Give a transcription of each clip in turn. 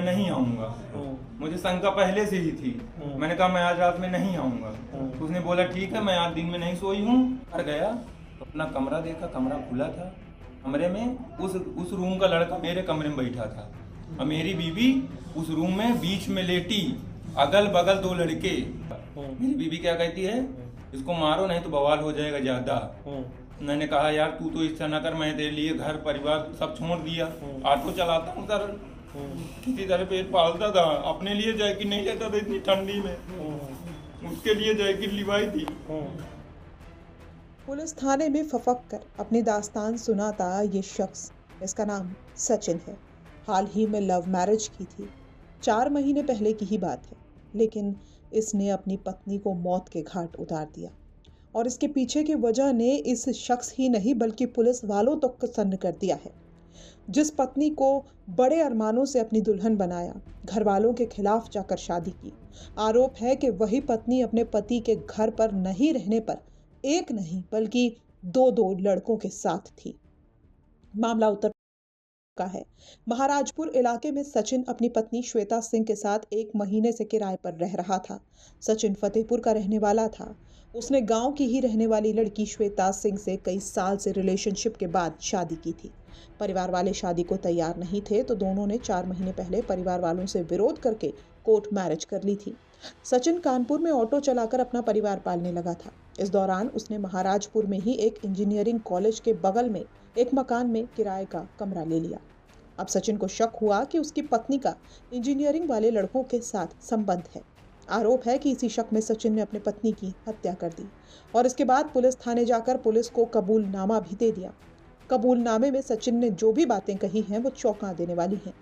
मैं नहीं आऊँगा। मुझे शंका पहले से ही थी। मैंने कहा मैं आज रात में नहीं आऊँगा। तो उसने बोला ठीक है, मैं आज दिन में नहीं सोई हूँ। घर गया तो अपना कमरा देखा, कमरा खुला था। कमरे में उस रूम का लड़का मेरे कमरे में बैठा था और मेरी बीवी उस रूम में बीच में लेटी, अगल बगल 2 लड़के। मेरी बीवी क्या कहती है, इसको मारो नहीं तो बवाल हो जाएगा ज्यादा। मैंने कहा यार तू तो इस तरह न कर, मैं तेरे लिए घर परिवार सब छोड़ दिया, ऑटो चलाता हूँ सर, किसी तरह पेट पालता था, अपने लिए जैकेट नहीं लेता था इतनी ठंडी में, उसके लिए जैकेट लिवाई थी। पुलिस थाने में फफक कर अपनी दास्तान सुनाता ये शख्स, इसका नाम सचिन है। हाल ही में लव मैरिज की थी, 4 महीने पहले की ही बात है, लेकिन इसने अपनी पत्नी को मौत के घाट उतार दिया और इसके पीछे की वजह ने इस शख्स ही नहीं बल्कि पुलिस वालों तक को सन्न कर दिया है। जिस पत्नी को बड़े अरमानों से अपनी दुल्हन बनाया, घर वालों के खिलाफ जाकर शादी की, आरोप है कि वही पत्नी अपने पति के घर पर नहीं रहने पर एक नहीं बल्कि 2 लड़कों के साथ थी। मामला उत्तर का है। महाराजपुर इलाके में सचिन अपनी पत्नी श्वेता सिंह के साथ 1 महीने से किराए पर रह रहा था। सचिन फतेहपुर का रहने वाला था। उसने गांव की ही रहने वाली लड़की श्वेता सिंह से कई साल से रिलेशनशिप के बाद शादी की थी। परिवार वाले शादी को तैयार नहीं थे तो दोनों ने 4 महीने पहले परिवार वालों से विरोध करके कोर्ट मैरिज कर ली थी। सचिन कानपुर में ऑटो चलाकर अपना परिवार पालने लगा था। इस दौरान उसने महाराजपुर में ही एक इंजीनियरिंग कॉलेज के बगल में एक मकान में किराए का कमरा ले लिया। अब सचिन को शक हुआ कि उसकी पत्नी का इंजीनियरिंग वाले लड़कों के साथ संबंध है। आरोप है कि इसी शक में सचिन ने अपनी पत्नी की हत्या कर दी और इसके बाद पुलिस थाने जाकर पुलिस को कबूलनामा भी दे दिया। कबूलनामे में सचिन ने जो भी बातें कही हैं वो चौंका देने वाली हैं।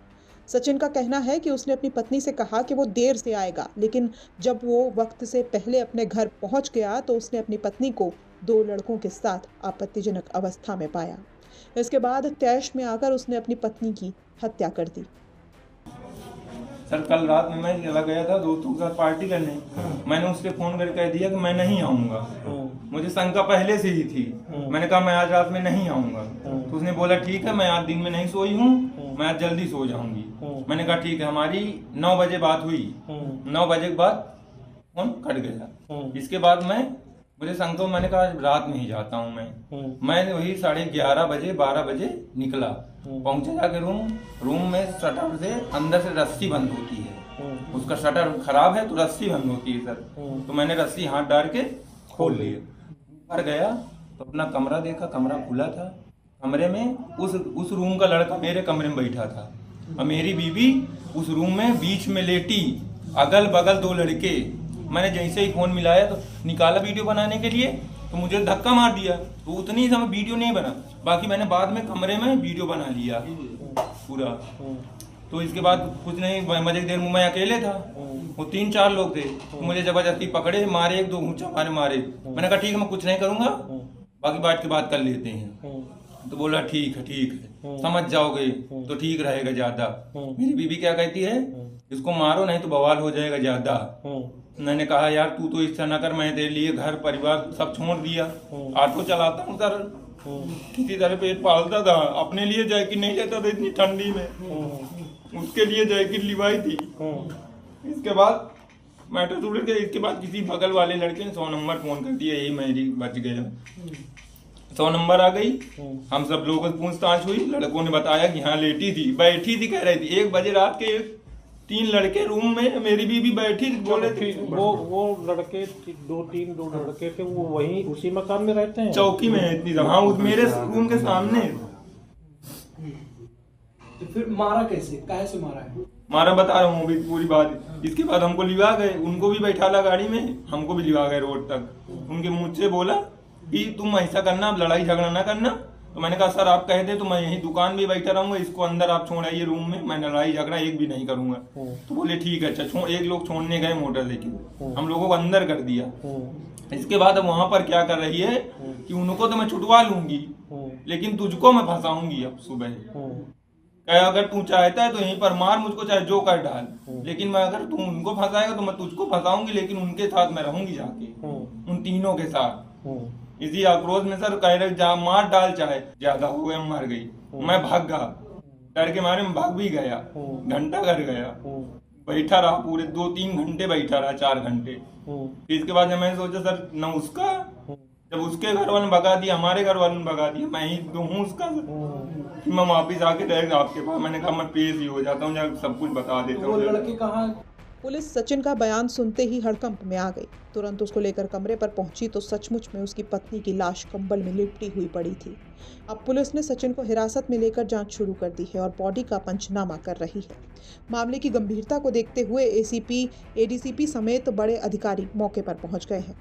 सचिन का कहना है कि उसने अपनी पत्नी से कहा कि वो देर से आएगा, लेकिन जब वो वक्त से पहले अपने घर पहुंच गया तो उसने अपनी पत्नी को 2 लड़कों के साथ आपत्तिजनक अवस्था में पाया। इसके बाद तैश में आकर उसने अपनी पत्नी की हत्या कर दी। सर कल रात में मैं चला गया था दोस्तों के साथ पार्टी करने। मैंने उसके फोन करके कह दिया कि मैं नहीं आऊँगा। मुझे शंका पहले से ही थी। मैंने कहा मैं आज रात में नहीं आऊँगा। तो उसने बोला ठीक है, मैं आज दिन में नहीं सोई हूँ, मैं आज जल्दी सो जाऊंगी। मैंने कहा ठीक है। हमारी 9 बजे बात हुई। 9 बजे के बाद फोन कट गया। इसके बाद मुझे शंका, मैंने कहा रात में ही जाता हूँ मैं वही 11:30 बजे 12 बजे निकला। पहुंचे जाके रूम में शटर से अंदर से रस्सी बंद होती है, उसका शटर खराब है तो रस्सी बंद होती है सर। तो मैंने रस्सी हाथ डाल के खोल लिया। ऊपर गया तो अपना कमरा देखा, कमरा खुला था। कमरे में उस रूम का लड़का मेरे कमरे में बैठा था और मेरी बीवी उस रूम में बीच में लेटी, अगल बगल 2 लड़के। मैंने जैसे ही फोन मिलाया तो निकाला वीडियो बनाने के लिए, तो मुझे धक्का मार दिया। तो उतनी ही समय वीडियो नहीं बना, बाकी मैंने बाद में कमरे में वीडियो बना लिया पूरा। तो इसके बाद कुछ नहीं, मजे की देर में मैं अकेले था, वो 3-4 लोग थे। तो मुझे जबरदस्ती पकड़े, मारे, 1-2 ऊंचा मारे। मैंने कहा ठीक है, मैं कुछ नहीं करूंगा, बाकी बैठ के बात कर लेते हैं। तो बोला ठीक है, समझ जाओगे तो ठीक रहेगा ज्यादा। मेरी बीवी क्या कहती है, इसको मारो नहीं तो बवाल हो जाएगा ज्यादा। मैंने कहा यार तू तो इस तरह न कर, मैं तेरे लिए घर परिवार सब छोड़ दिया, ऑटो चलाता हूँ सर, किसी तरह पेट पालता था, अपने लिए जैकेट नहीं लेता था इतनी ठंडी में, उसके लिए जैकेट लिवाई थी। इसके बाद मैटर टूट गया। इसके बाद किसी बगल वाले लड़के ने 100 नंबर फोन कर दिया, यही मेरी बच गया। 100 नंबर आ गई, हम सब लोगों से पूछताछ हुई। लड़कों ने बताया कि हाँ बैठी थी, कह रही थी 1 बजे रात के 3 लड़के रूम में, मेरी बीवी बैठी बोले थे। वो लड़के 2 लड़के थे, वो वहीं उसी मकान में रहते हैं, चौकी में है इतनी। हाँ, मेरे रूम के सामने। तो फिर मारा कैसे, काहे से मारा है? मारा बता रहा हूँ अभी पूरी बात। इसके बाद हमको लिवा गए, उनको भी बैठा ला गाड़ी में, हमको भी लिवा गए रोड तक। उनके मुँह से बोला कि तुम ऐसा करना, लड़ाई झगड़ा ना करना। तो मैंने कहा सर आप कह दे तो मैं यही दुकान में बैठा रहूंगा, इसको अंदर आप छोड़ आइए रूम में, मैं लड़ाई झगड़ा एक भी नहीं करूंगा। तो बोले ठीक है। अच्छा, 1 लोग छोड़ने गए मोटर लेके, हम लोगों को अंदर कर दिया। इसके बाद अब वहां पर क्या कर रही है कि उनको तो मैं छुटवा लूंगी, लेकिन तुझको मैं फंसाऊंगी। अब सुबह अगर तू चाहता है तो यहीं पर मार मुझको, चाहे जो कर डाल, लेकिन मैं अगर तू उनको फंसाएगा तो मैं तुझको फंसाऊंगी, लेकिन उनके साथ मैं रहूंगी जाके, उन तीनों के साथ। इसी आक्रोश में सर कह रहे जा मार डाल, चाहे ज्यादा हो गया, मर गई। मैं भाग गया, डर के मारे में भाग भी गया, घंटा घर गया, बैठा रहा पूरे 2-3 घंटे बैठा रहा, 4 घंटे। फिर इसके बाद मैंने सोचा सर न उसका, जब उसके घर वालों ने भगा दिया, हमारे घर वालों ने भगा दिया, मैं ही तो हूँ उसका। फिर मैं वापिस आके डायरेक्ट आपके पास, मैंने कहा मैं पेश ही हो जाता हूँ, जब सब कुछ बता देता वो हूँ। लड़के कहाँ हैं? पुलिस सचिन का बयान सुनते ही हड़कंप में आ गई। तुरंत उसको लेकर कमरे पर पहुंची तो सचमुच में उसकी पत्नी की लाश कंबल में लिपटी हुई पड़ी थी। अब पुलिस ने सचिन को हिरासत में लेकर जांच शुरू कर दी है और बॉडी का पंचनामा कर रही है। मामले की गंभीरता को देखते हुए एसीपी, एडीसीपी समेत बड़े अधिकारी मौके पर पहुंच गए हैं।